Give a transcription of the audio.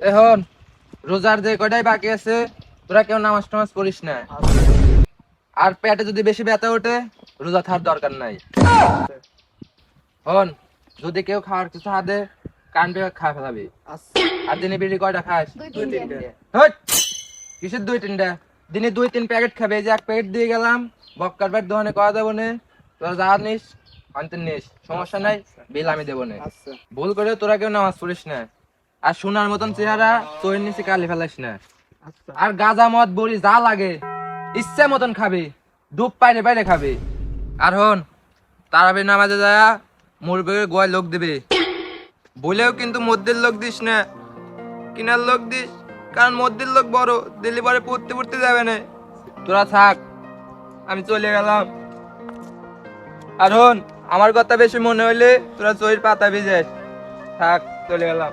এখন রোজার যে কয়টাই বাকি আছে তোরা কেউ নামাজ টামাজ করিস না। আর পেটে যদি বেশি ব্যথা ওঠে রোজা থাকার দরকার নাই। হন, যদি কেউ খাওয়ার কিছু হাতে কান পেয়ে খাওয়া ফেলাবি। আর দিনে বিড়ি কয়টা খাস? হট! কিসের 2-3টা? দিনে 2-3 প্যাকেট খাবে। এই যে 1 প্যাকেট দিয়ে গেলাম, বক্কার পেট দোকানে কয়া দেবো নে। তোরা যা নিস আনতে নিস, সমস্যা নাই, বিল আমি দেবো নে। ভুল করে তোরা কেউ নামাজ পড়িস না। আর সোনার মতন চেহারা তোর নিচে কালি ফেলাস না। আর গাঁজা মদ বড়ি যা লাগে ইচ্ছে মতন খাবি, ডুব পাইরে বাইরে খাবি। আর হন, তারাবির নামাজে যায় মুরব্বীর গোয়ায় লোক দিবি, বলেও কিন্তু মধ্যের লোক দিস না, কিনার লোক দিস। কারণ মধ্যের লোক বড়, দিল্লি পরে পড়তে পড়তে যাবে না। তোরা থাক, আমি চলে গেলাম। আর হন, আমার কথা বেশি মনে হইলে তোরা চইর পাতা ভিজাস। থাক, চলে গেলাম।